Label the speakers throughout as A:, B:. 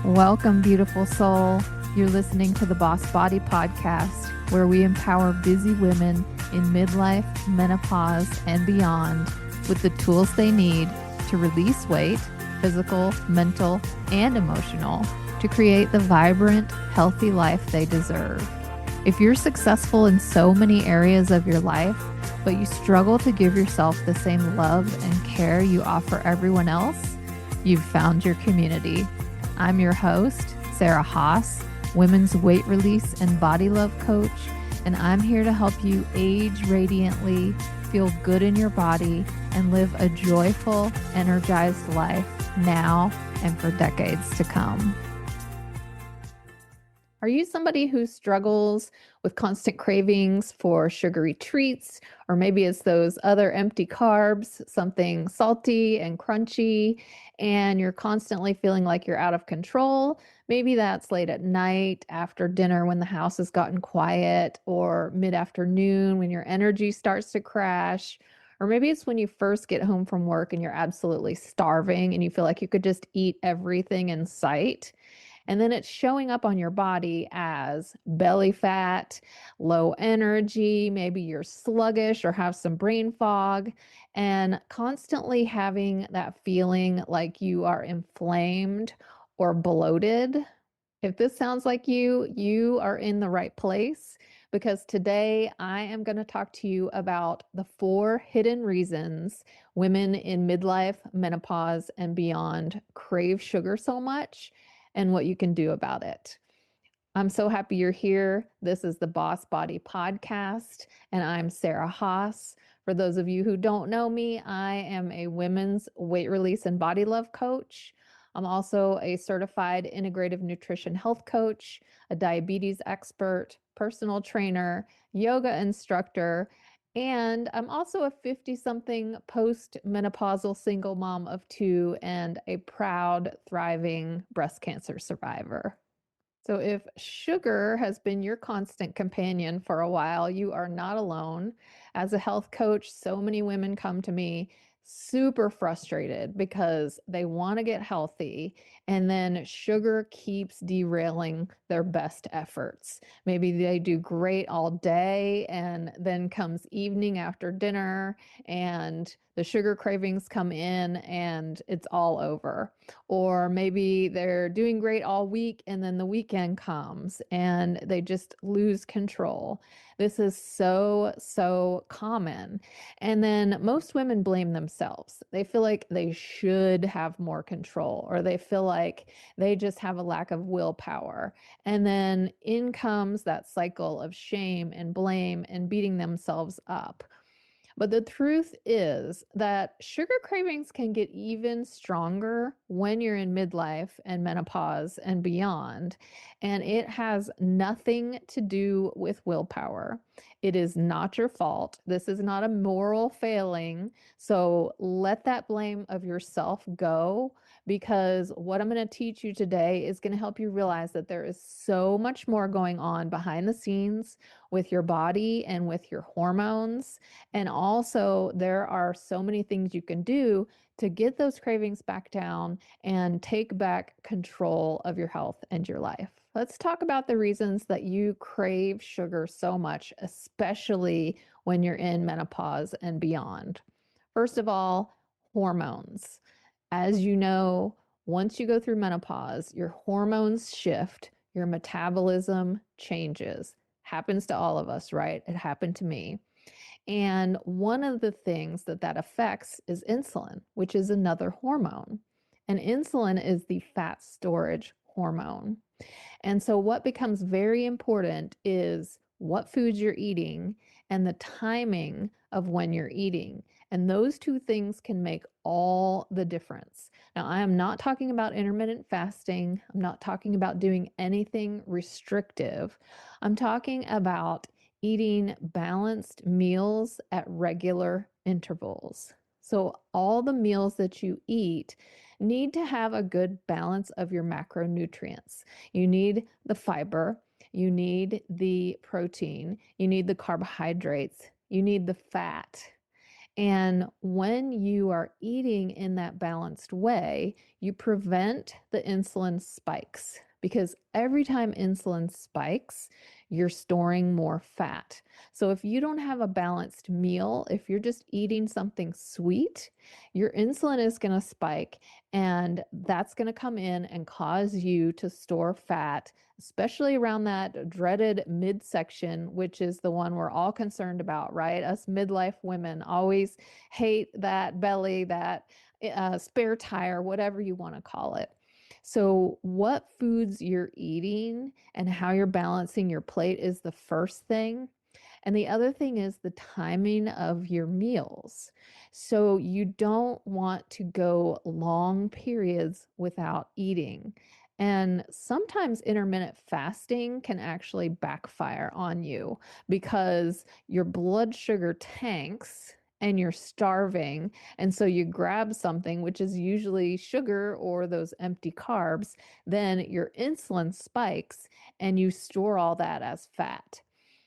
A: Welcome, beautiful soul. You're listening to the Boss Body Podcast, where we empower busy women in midlife, menopause, and beyond with the tools they need to release weight, physical, mental, and emotional, to create the vibrant, healthy life they deserve. If you're successful in so many areas of your life, but you struggle to give yourself the same love and care you offer everyone else, you've found your community. I'm your host, Sarah Haas, women's weight release and body love coach, and I'm here to help you age radiantly, feel good in your body, and live a joyful, energized life now and for decades to come. Are you somebody who struggles with constant cravings for sugary treats, or maybe it's those other empty carbs, something salty and crunchy, and you're constantly feeling like you're out of control? Maybe that's late at night after dinner when the house has gotten quiet, or mid-afternoon when your energy starts to crash. Or maybe it's when you first get home from work and you're absolutely starving and you feel like you could just eat everything in sight. And then it's showing up on your body as belly fat, low energy, maybe you're sluggish or have some brain fog, and constantly having that feeling like you are inflamed or bloated. If this sounds like you are in the right place, because today I am going to talk to you about the 4 hidden reasons women in midlife, menopause, and beyond crave sugar so much and what you can do about it. I'm so happy you're here. This is the Boss Body Podcast, and I'm Sarah Haas. For those of you who don't know me, I am a women's weight release and body love coach. I'm also a certified integrative nutrition health coach, a diabetes expert, personal trainer, yoga instructor, and I'm also a 50-something post-menopausal single mom of 2 and a proud, thriving breast cancer survivor. So if sugar has been your constant companion for a while, you are not alone. As a health coach, so many women come to me super frustrated because they want to get healthy, and then sugar keeps derailing their best efforts. Maybe they do great all day, and then comes evening after dinner and the sugar cravings come in and it's all over. Or maybe they're doing great all week and then the weekend comes and they just lose control. This is so common. And then most women blame themselves. They feel like they should have more control, or they feel like they just have a lack of willpower. And then in comes that cycle of shame and blame and beating themselves up. But the truth is that sugar cravings can get even stronger when you're in midlife and menopause and beyond. And it has nothing to do with willpower. It is not your fault. This is not a moral failing. So let that blame of yourself go, because what I'm going to teach you today is going to help you realize that there is so much more going on behind the scenes with your body and with your hormones. And also, there are so many things you can do to get those cravings back down and take back control of your health and your life. Let's talk about the reasons that you crave sugar so much, especially when you're in menopause and beyond. First of all, hormones. As you know, once you go through menopause, your hormones shift, your metabolism changes. Happens to all of us, right? It happened to me. And one of the things that affects is insulin, which is another hormone. And insulin is the fat storage hormone. And so what becomes very important is what foods you're eating and the timing of when you're eating. And those 2 things can make all the difference. Now, I am not talking about intermittent fasting. I'm not talking about doing anything restrictive. I'm talking about eating balanced meals at regular intervals. So all the meals that you eat need to have a good balance of your macronutrients. You need the fiber, you need the protein, you need the carbohydrates, you need the fat. And when you are eating in that balanced way, you prevent the insulin spikes because every time insulin spikes, you're storing more fat. So if you don't have a balanced meal, if you're just eating something sweet, your insulin is going to spike and that's going to come in and cause you to store fat, especially around that dreaded midsection, which is the one we're all concerned about, right? Us midlife women always hate that belly, that spare tire, whatever you want to call it. So, what foods you're eating and how you're balancing your plate is the first thing. And the other thing is the timing of your meals. So you don't want to go long periods without eating. And sometimes intermittent fasting can actually backfire on you because your blood sugar tanks and you're starving. And so you grab something, which is usually sugar or those empty carbs, then your insulin spikes and you store all that as fat.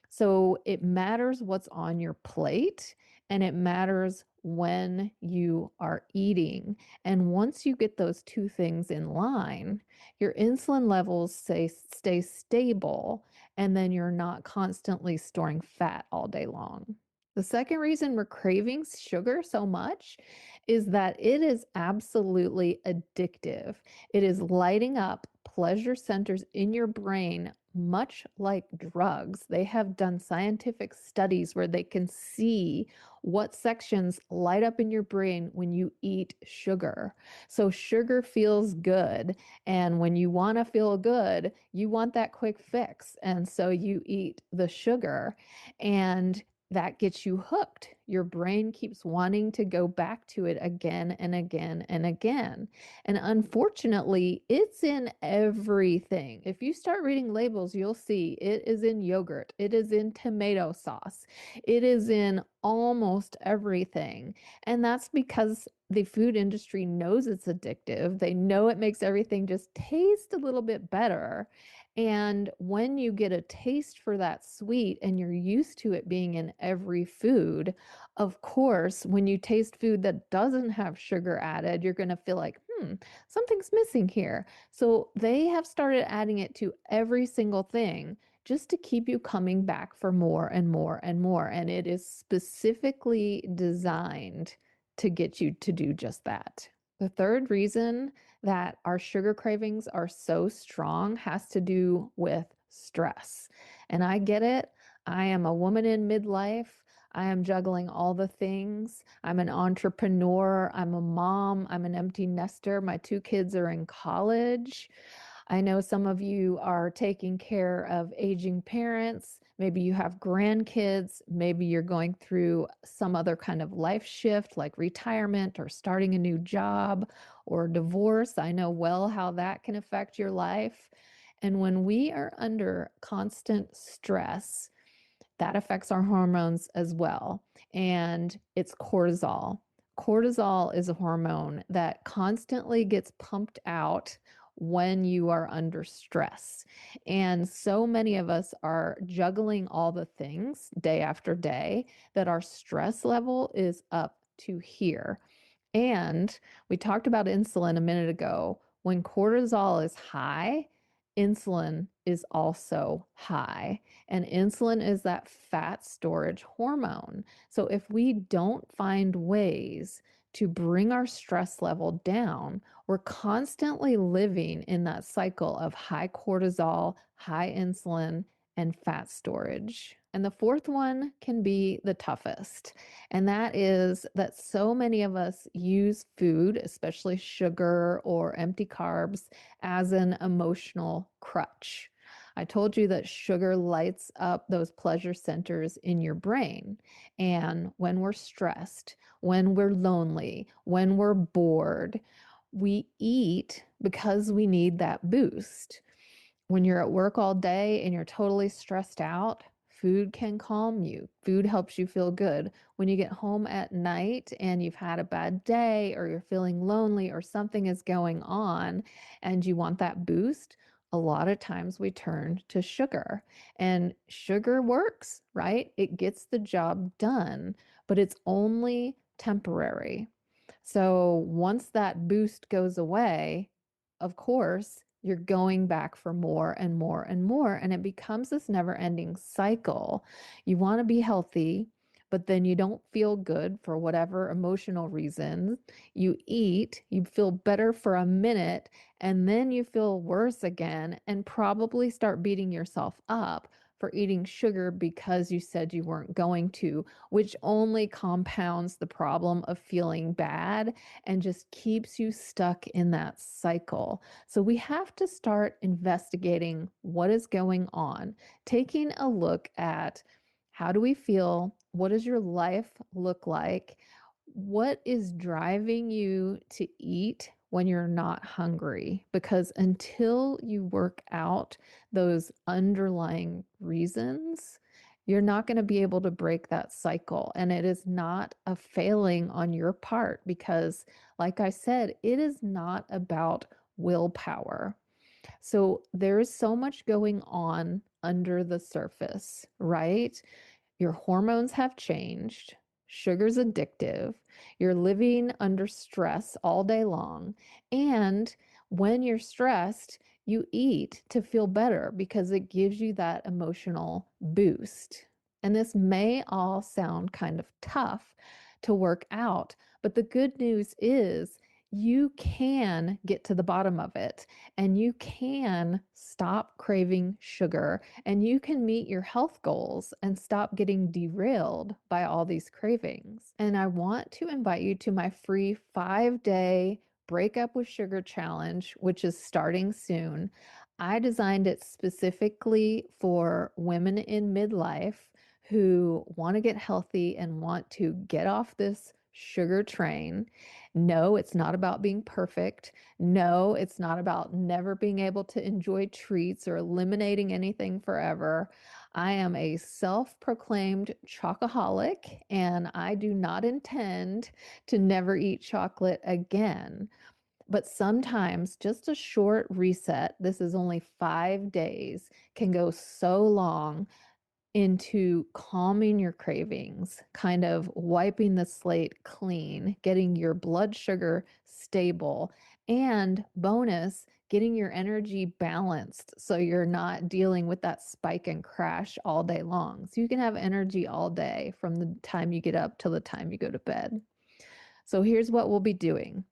A: So it matters what's on your plate and it matters when you are eating. And once you get those two things in line, your insulin levels stay stable and then you're not constantly storing fat all day long. The second reason we're craving sugar so much is that it is absolutely addictive. It is lighting up pleasure centers in your brain much like drugs. They have done scientific studies where they can see what sections light up in your brain when you eat sugar. So sugar feels good. And when you want to feel good, you want that quick fix. And so you eat the sugar. And that gets you hooked. Your brain keeps wanting to go back to it again and again and again. And unfortunately, it's in everything. If you start reading labels, you'll see it is in yogurt, it is in tomato sauce, it is in almost everything. And that's because the food industry knows it's addictive. They know it makes everything just taste a little bit better. And when you get a taste for that sweet and you're used to it being in every food, of course, when you taste food that doesn't have sugar added, you're going to feel like, something's missing here. So they have started adding it to every single thing just to keep you coming back for more and more and more. And it is specifically designed to get you to do just that. The third reason that our sugar cravings are so strong has to do with stress. And I get it. I am a woman in midlife. I am juggling all the things. I'm an entrepreneur. I'm a mom. I'm an empty nester. My two kids are in college. I know some of you are taking care of aging parents. Maybe you have grandkids. Maybe you're going through some other kind of life shift like retirement or starting a new job or divorce. I know well how that can affect your life. And when we are under constant stress, that affects our hormones as well. And it's cortisol. Cortisol is a hormone that constantly gets pumped out when you are under stress. And so many of us are juggling all the things day after day that our stress level is up to here. And we talked about insulin a minute ago. When cortisol is high, insulin is also high. And insulin is that fat storage hormone. So if we don't find ways to bring our stress level down, we're constantly living in that cycle of high cortisol, high insulin, and fat storage. And the fourth one can be the toughest. And that is that so many of us use food, especially sugar or empty carbs, as an emotional crutch. I told you that sugar lights up those pleasure centers in your brain. And when we're stressed, when we're lonely, when we're bored, we eat because we need that boost. When you're at work all day and you're totally stressed out, food can calm you. Food helps you feel good. When you get home at night and you've had a bad day or you're feeling lonely or something is going on and you want that boost, a lot of times we turn to sugar. And sugar works, right? It gets the job done. but it's only temporary. So once that boost goes away, of course, you're going back for more and more and more, and it becomes this never-ending cycle. You want to be healthy, but then you don't feel good for whatever emotional reason. You eat, you feel better for a minute, and then you feel worse again and probably start beating yourself up for eating sugar because you said you weren't going to, which only compounds the problem of feeling bad and just keeps you stuck in that cycle. So we have to start investigating what is going on, taking a look at how do we feel? What does your life look like? What is driving you to eat when you're not hungry? Because until you work out those underlying reasons, you're not going to be able to break that cycle. And it is not a failing on your part because, like I said, it is not about willpower. So there is so much going on under the surface, right? Your hormones have changed. Sugar's addictive. You're living under stress all day long. And when you're stressed, you eat to feel better because it gives you that emotional boost. And this may all sound kind of tough to work out, but the good news is you can get to the bottom of it and you can stop craving sugar and you can meet your health goals and stop getting derailed by all these cravings. And I want to invite you to my free 5-day Break Up with Sugar Challenge, which is starting soon. I designed it specifically for women in midlife who want to get healthy and want to get off this sugar train. No, it's not about being perfect. No, it's not about never being able to enjoy treats or eliminating anything forever. I am a self-proclaimed chocoholic, and I do not intend to never eat chocolate again. But sometimes just a short reset, this is only 5 days, can go so long into calming your cravings, kind of wiping the slate clean, getting your blood sugar stable, and bonus, getting your energy balanced so you're not dealing with that spike and crash all day long. So you can have energy all day from the time you get up till the time you go to bed. So here's what we'll be doing.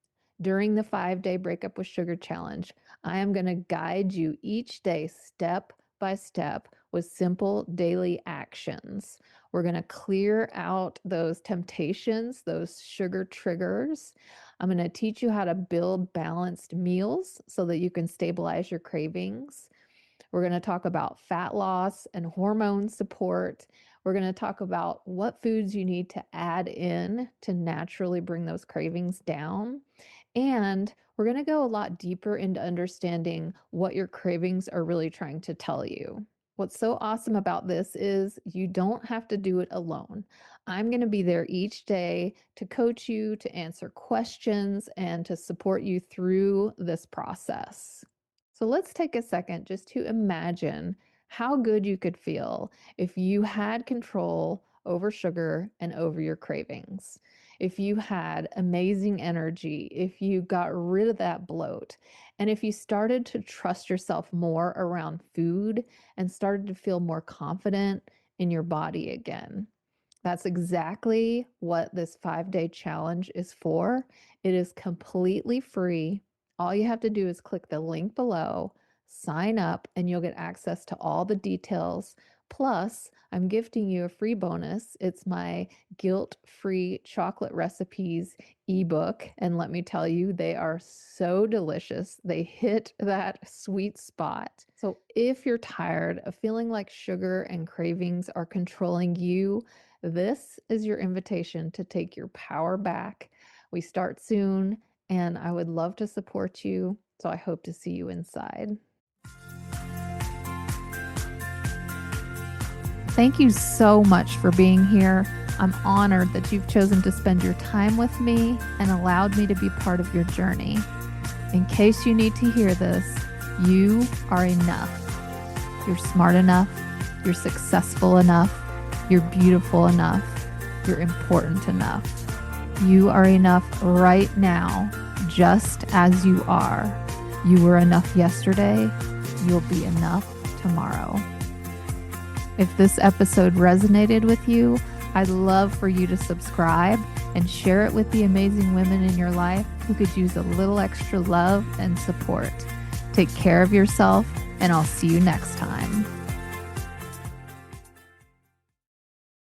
A: During the 5-day Break Up with Sugar Challenge, I am going to guide you each day step by step with simple daily actions. We're going to clear out those temptations, those sugar triggers. I'm going to teach you how to build balanced meals so that you can stabilize your cravings. We're going to talk about fat loss and hormone support. We're going to talk about what foods you need to add in to naturally bring those cravings down. And we're going to go a lot deeper into understanding what your cravings are really trying to tell you. What's so awesome about this is you don't have to do it alone. I'm going to be there each day to coach you, to answer questions, and to support you through this process. So let's take a second just to imagine how good you could feel if you had control over sugar and over your cravings. If you had amazing energy, if you got rid of that bloat, and if you started to trust yourself more around food and started to feel more confident in your body again. That's exactly what this 5-day challenge is for. It is completely free. All you have to do is click the link below, sign up, and you'll get access to all the details. Plus, I'm gifting you a free bonus. It's my guilt-free chocolate recipes ebook. And let me tell you, they are so delicious. They hit that sweet spot. So if you're tired of feeling like sugar and cravings are controlling you, this is your invitation to take your power back. We start soon, and I would love to support you. So I hope to see you inside. Thank you so much for being here. I'm honored that you've chosen to spend your time with me and allowed me to be part of your journey. In case you need to hear this, you are enough. You're smart enough. You're successful enough. You're beautiful enough. You're important enough. You are enough right now, just as you are. You were enough yesterday. You'll be enough tomorrow. If this episode resonated with you, I'd love for you to subscribe and share it with the amazing women in your life who could use a little extra love and support. Take care of yourself, and I'll see you next time.